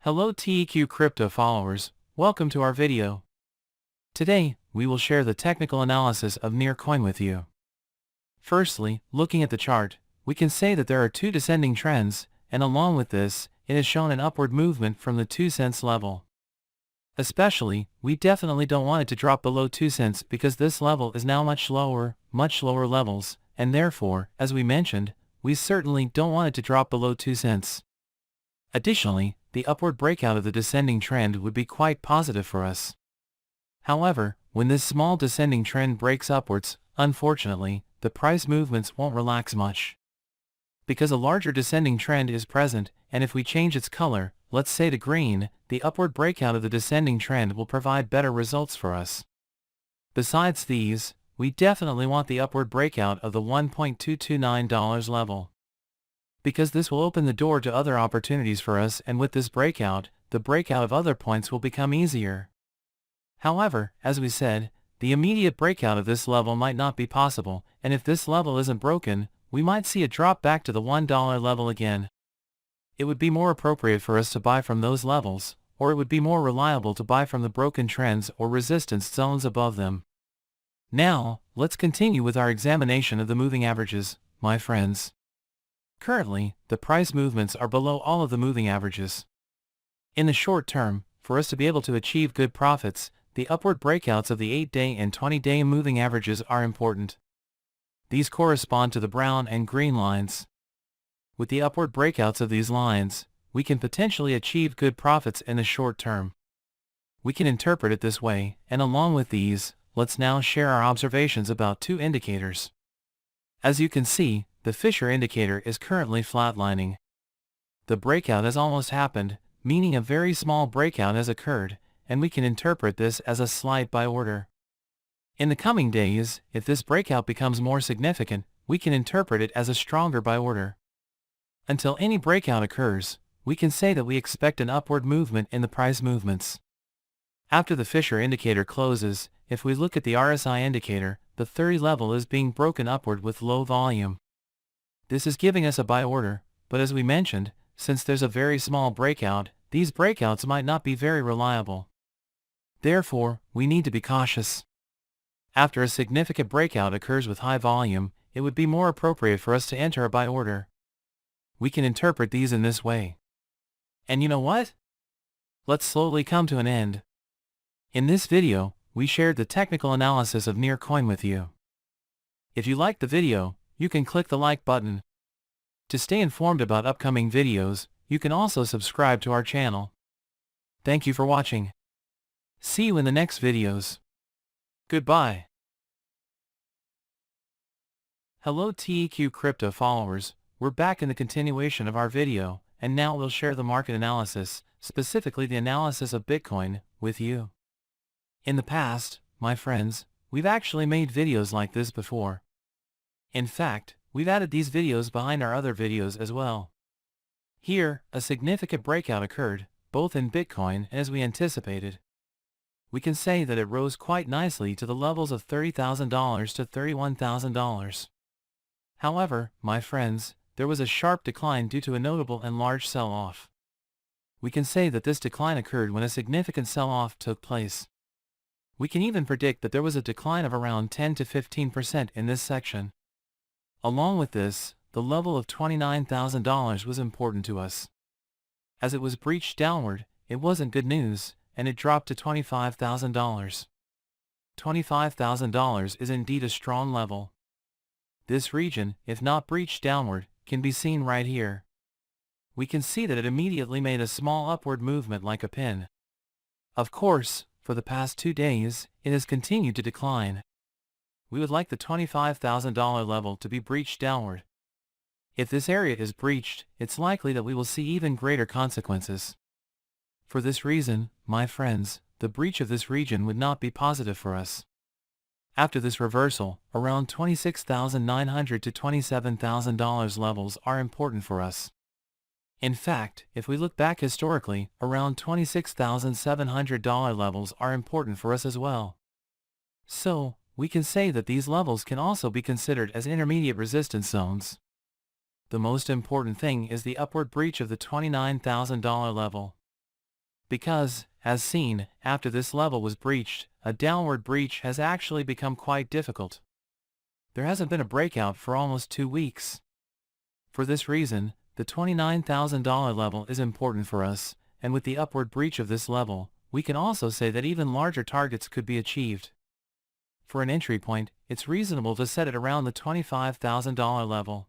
Hello TEQ crypto followers, welcome to our video. Today, we will share the technical analysis of Nearcoin with you. Firstly, looking at the chart, we can say that there are two descending trends, and along with this, it has shown an upward movement from the 2 cents level. Especially, we definitely don't want it to drop below 2 cents because this level is now much lower levels, and therefore, as we mentioned, we certainly don't want it to drop below 2 cents. Additionally, the upward breakout of the descending trend would be quite positive for us. However, when this small descending trend breaks upwards, unfortunately, the price movements won't relax much. Because a larger descending trend is present, and if we change its color, let's say to green, the upward breakout of the descending trend will provide better results for us. Besides these, we definitely want the upward breakout of the $1.229 level. Because this will open the door to other opportunities for us, and with this breakout, the breakout of other points will become easier. However, as we said, the immediate breakout of this level might not be possible, and if this level isn't broken, we might see a drop back to the $1 level again. It would be more appropriate for us to buy from those levels, or it would be more reliable to buy from the broken trends or resistance zones above them. Now, let's continue with our examination of the moving averages, my friends. Currently, the price movements are below all of the moving averages. In the short term, for us to be able to achieve good profits, the upward breakouts of the 8-day and 20-day moving averages are important. These correspond to the brown and green lines. With the upward breakouts of these lines, we can potentially achieve good profits in the short term. We can interpret it this way, and along with these, let's now share our observations about two indicators. As you can see, the Fisher indicator is currently flatlining. The breakout has almost happened, meaning a very small breakout has occurred, and we can interpret this as a slight buy order. In the coming days, if this breakout becomes more significant, we can interpret it as a stronger buy order. Until any breakout occurs, we can say that we expect an upward movement in the price movements. After the Fisher indicator closes, if we look at the RSI indicator, the 30 level is being broken upward with low volume. This is giving us a buy order, but as we mentioned, since there's a very small breakout, these breakouts might not be very reliable. Therefore, we need to be cautious. After a significant breakout occurs with high volume, it would be more appropriate for us to enter a buy order. We can interpret these in this way. And you know what? Let's slowly come to an end. In this video, we shared the technical analysis of Nearcoin with you. If you liked the video, you can click the like button. To stay informed about upcoming videos, you can also subscribe to our channel. Thank you for watching. See you in the next videos. Goodbye. Hello TEQ crypto followers, we're back in the continuation of our video, and now we'll share the market analysis, specifically the analysis of Bitcoin, with you. In the past, my friends, we've actually made videos like this before. In fact, we've added these videos behind our other videos as well. Here, a significant breakout occurred, both in Bitcoin as we anticipated. We can say that it rose quite nicely to the levels of $30,000 to $31,000. However, my friends, there was a sharp decline due to a notable and large sell-off. We can say that this decline occurred when a significant sell-off took place. We can even predict that there was a decline of around 10 to 15% in this section. Along with this, the level of $29,000 was important to us. As it was breached downward, it wasn't good news, and it dropped to $25,000. $25,000 is indeed a strong level. This region, if not breached downward, can be seen right here. We can see that it immediately made a small upward movement like a pin. Of course, for the past 2 days, it has continued to decline. We would like the $25,000 level to be breached downward. If this area is breached, it's likely that we will see even greater consequences. For this reason, my friends, the breach of this region would not be positive for us. After this reversal, around $26,900 to $27,000 levels are important for us. In fact, if we look back historically, around $26,700 levels are important for us as well. So, we can say that these levels can also be considered as intermediate resistance zones. The most important thing is the upward breach of the $29,000 level. Because, as seen, after this level was breached, a downward breach has actually become quite difficult. There hasn't been a breakout for almost 2 weeks. For this reason, the $29,000 level is important for us, and with the upward breach of this level, we can also say that even larger targets could be achieved. For an entry point, it's reasonable to set it around the $25,000 level.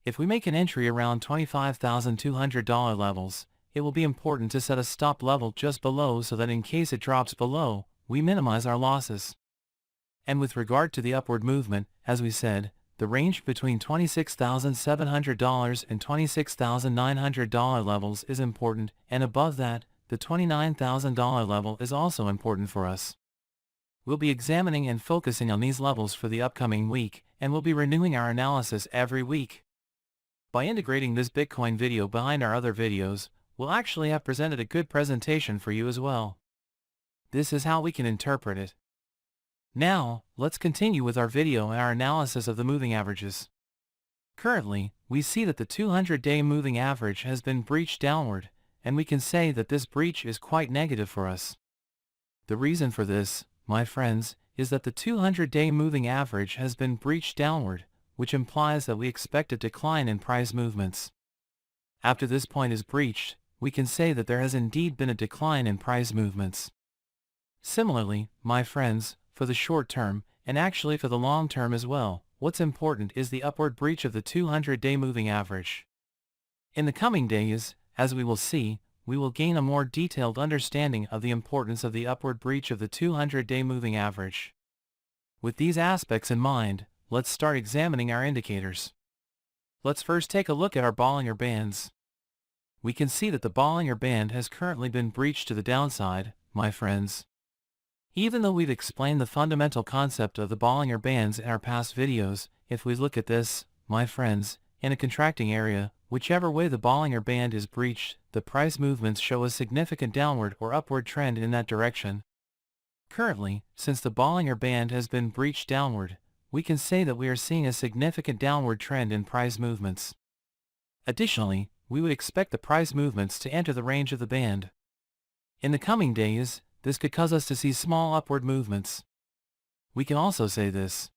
If we make an entry around $25,200 levels, it will be important to set a stop level just below so that in case it drops below, we minimize our losses. And with regard to the upward movement, as we said, the range between $26,700 and $26,900 levels is important, and above that, the $29,000 level is also important for us. We'll be examining and focusing on these levels for the upcoming week, and we'll be renewing our analysis every week. By integrating this Bitcoin video behind our other videos, we'll actually have presented a good presentation for you as well. This is how we can interpret it. Now, let's continue with our video and our analysis of the moving averages. Currently, we see that the 200-day moving average has been breached downward, and we can say that this breach is quite negative for us. The reason for this, my friends, is that the 200-day moving average has been breached downward, which implies that we expect a decline in price movements. After this point is breached, we can say that there has indeed been a decline in price movements. Similarly, my friends, for the short term, and actually for the long term as well, what's important is the upward breach of the 200-day moving average. In the coming days, as we will see, we will gain a more detailed understanding of the importance of the upward breach of the 200-day moving average. With these aspects in mind, let's start examining our indicators. Let's first take a look at our Bollinger Bands. We can see that the Bollinger Band has currently been breached to the downside, my friends. Even though we've explained the fundamental concept of the Bollinger Bands in our past videos, if we look at this, my friends, in a contracting area, whichever way the Bollinger Band is breached, the price movements show a significant downward or upward trend in that direction. Currently, since the Bollinger Band has been breached downward, we can say that we are seeing a significant downward trend in price movements. Additionally, we would expect the price movements to enter the range of the band. In the coming days, this could cause us to see small upward movements. We can also say this.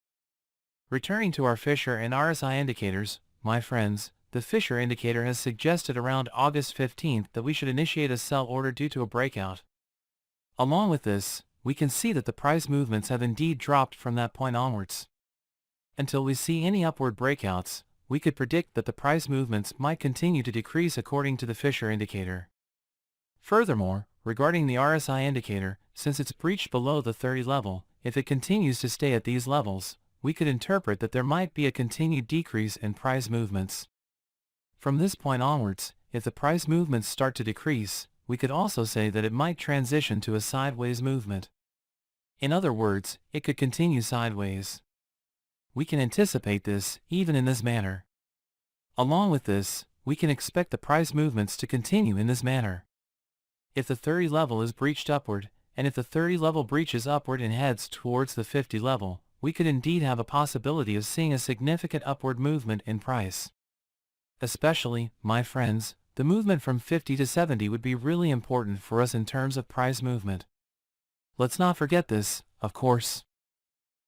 Returning to our Fisher and RSI indicators, my friends, the Fisher indicator has suggested around August 15th that we should initiate a sell order due to a breakout. Along with this, we can see that the price movements have indeed dropped from that point onwards. Until we see any upward breakouts, we could predict that the price movements might continue to decrease according to the Fisher indicator. Furthermore, regarding the RSI indicator, since it's breached below the 30 level, if it continues to stay at these levels, we could interpret that there might be a continued decrease in price movements. From this point onwards, if the price movements start to decrease, we could also say that it might transition to a sideways movement. In other words, it could continue sideways. We can anticipate this, even in this manner. Along with this, we can expect the price movements to continue in this manner. If the 30 level is breached upward, and if the 30 level breaches upward and heads towards the 50 level, we could indeed have a possibility of seeing a significant upward movement in price. Especially, my friends, the movement from 50 to 70 would be really important for us in terms of price movement. Let's not forget this, of course.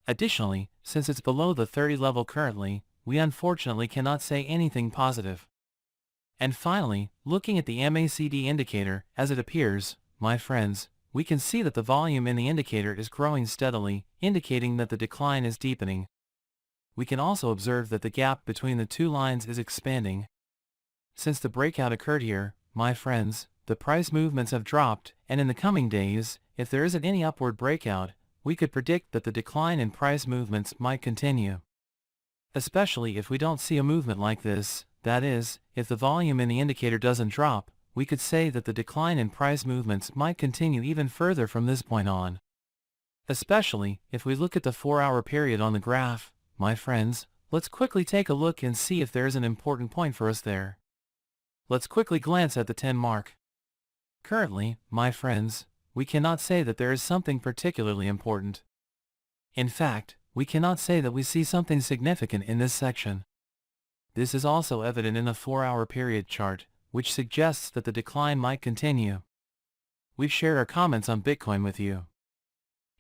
Additionally, since it's below the 30 level currently, we unfortunately cannot say anything positive. And finally, looking at the MACD indicator, as it appears, my friends, we can see that the volume in the indicator is growing steadily, indicating that the decline is deepening. We can also observe that the gap between the two lines is expanding. Since the breakout occurred here, my friends, the price movements have dropped, and in the coming days, if there isn't any upward breakout, we could predict that the decline in price movements might continue. Especially if we don't see a movement like this, that is, if the volume in the indicator doesn't drop, we could say that the decline in price movements might continue even further from this point on. Especially, if we look at the 4-hour period on the graph, my friends, let's quickly take a look and see if there is an important point for us there. Let's quickly glance at the 10 mark. Currently, my friends, we cannot say that there is something particularly important. In fact, we cannot say that we see something significant in this section. This is also evident in the 4-hour period chart, which suggests that the decline might continue. we've shared our comments on Bitcoin with you.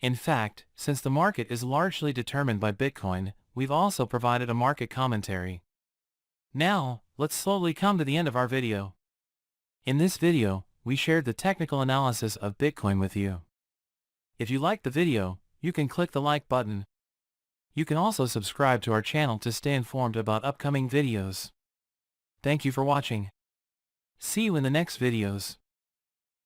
In fact, since the market is largely determined by Bitcoin, we've also provided a market commentary. Now, let's slowly come to the end of our video. In this video, we shared the technical analysis of Bitcoin with you. If you liked the video, you can click the like button. You can also subscribe to our channel to stay informed about upcoming videos. Thank you for watching. See you in the next videos.